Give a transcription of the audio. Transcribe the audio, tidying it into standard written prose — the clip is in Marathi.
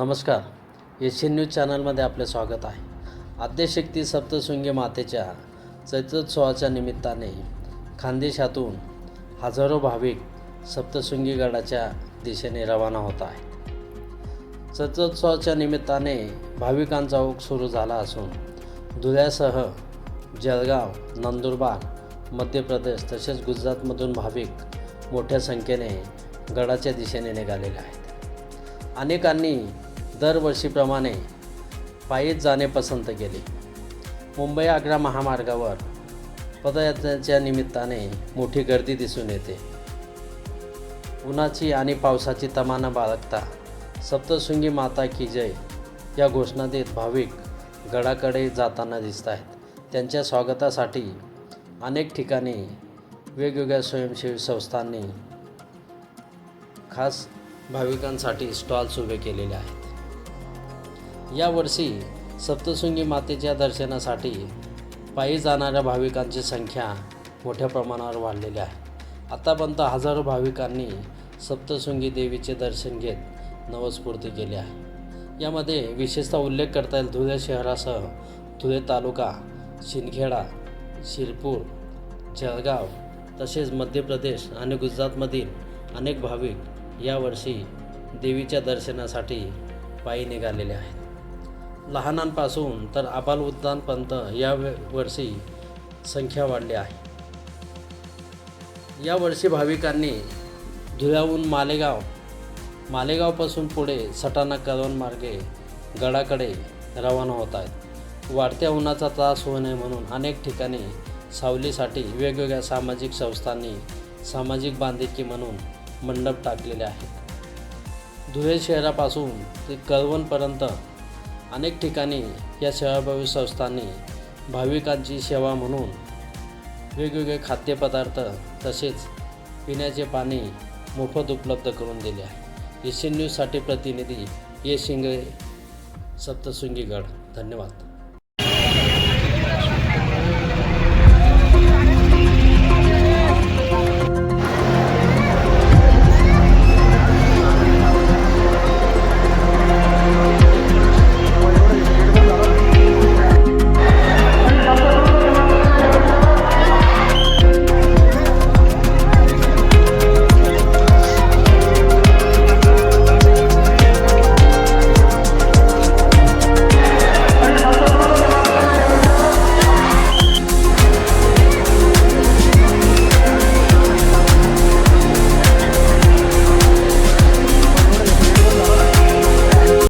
नमस्कार, एशियन न्यूज चॅनलमध्ये आपले स्वागत आहे. आद्यशक्ती सप्तशृंगी मातेच्या चैत्रोत्सवाच्या निमित्ताने खानदेशातून हजारो भाविक सप्तशृंगी गडाच्या दिशेने रवाना होत आहेत. चैत्रोत्सवाच्या निमित्ताने भाविकांचा ओघ सुरू झाला असून धुळ्यासह जळगाव, नंदुरबार, मध्य प्रदेश तसेच गुजरातमधून भाविक मोठ्या संख्येने गडाच्या दिशेने निघालेले आहेत. अनेकांनी दरवर्षीप्रमाणे पायीच जाणे पसंत केले. मुंबई-आग्रा महामार्गावर पदयात्रेच्या निमित्ताने मोठी गर्दी दिसून येते. उन्हाची आणि पावसाची तमाना बाळगता सप्तशृंगी माता की जय या घोषणा देत भाविक गडाकडे जाताना दिसत आहेत. त्यांच्या स्वागतासाठी अनेक ठिकाणी वेगवेगळ्या स्वयंसेवी संस्थांनी खास भाविकांसाठी स्टॉल्स उभे केलेले आहेत. यावर्षी सप्तशृंगी मातेच्या दर्शनासाठी पायी जाणाऱ्या भाविकांची संख्या मोठ्या प्रमाणावर वाढलेली आहे. आतापर्यंत हजारो भाविकांनी सप्तशृंगी देवीचे दर्शन घेत नवस्फूर्ती केली आहे. यामध्ये विशेषतः उल्लेख करता येईल धुळे शहरासह धुळे तालुका, शिंदखेडा, शिरपूर, जळगाव तसेच मध्य प्रदेश आणि गुजरातमधील अनेक भाविक यावर्षी देवीच्या दर्शनासाठी पायी निघालेले आहेत. लहानांपासून तर आबालवृद्धांपर्यंत या वर्षी संख्या वाढली आहे. यावर्षी भाविकांनी धुळ्याहून मालेगावपासून पुढे सटाणा कळवण मार्गे गडाकडे रवाना होत आहेत. वाढत्या उन्हाचा त्रास होऊ नये म्हणून अनेक ठिकाणी सावलीसाठी वेगवेगळ्या सामाजिक संस्थांनी सामाजिक बांधिलकी म्हणून मंडप टाकलेले आहेत. धुळे शहरापासून ते कळवणपर्यंत अनेक ठिकाणी या सेवाभावी संस्थांनी भाविकांची सेवा म्हणून वेगवेगळे खाद्यपदार्थ तसेच पिण्याचे पाणी मोफत उपलब्ध करून दिले आहे. एशियन न्यूजसाठी प्रतिनिधी ए शिंगळे, सप्तशृंगी गड. धन्यवाद.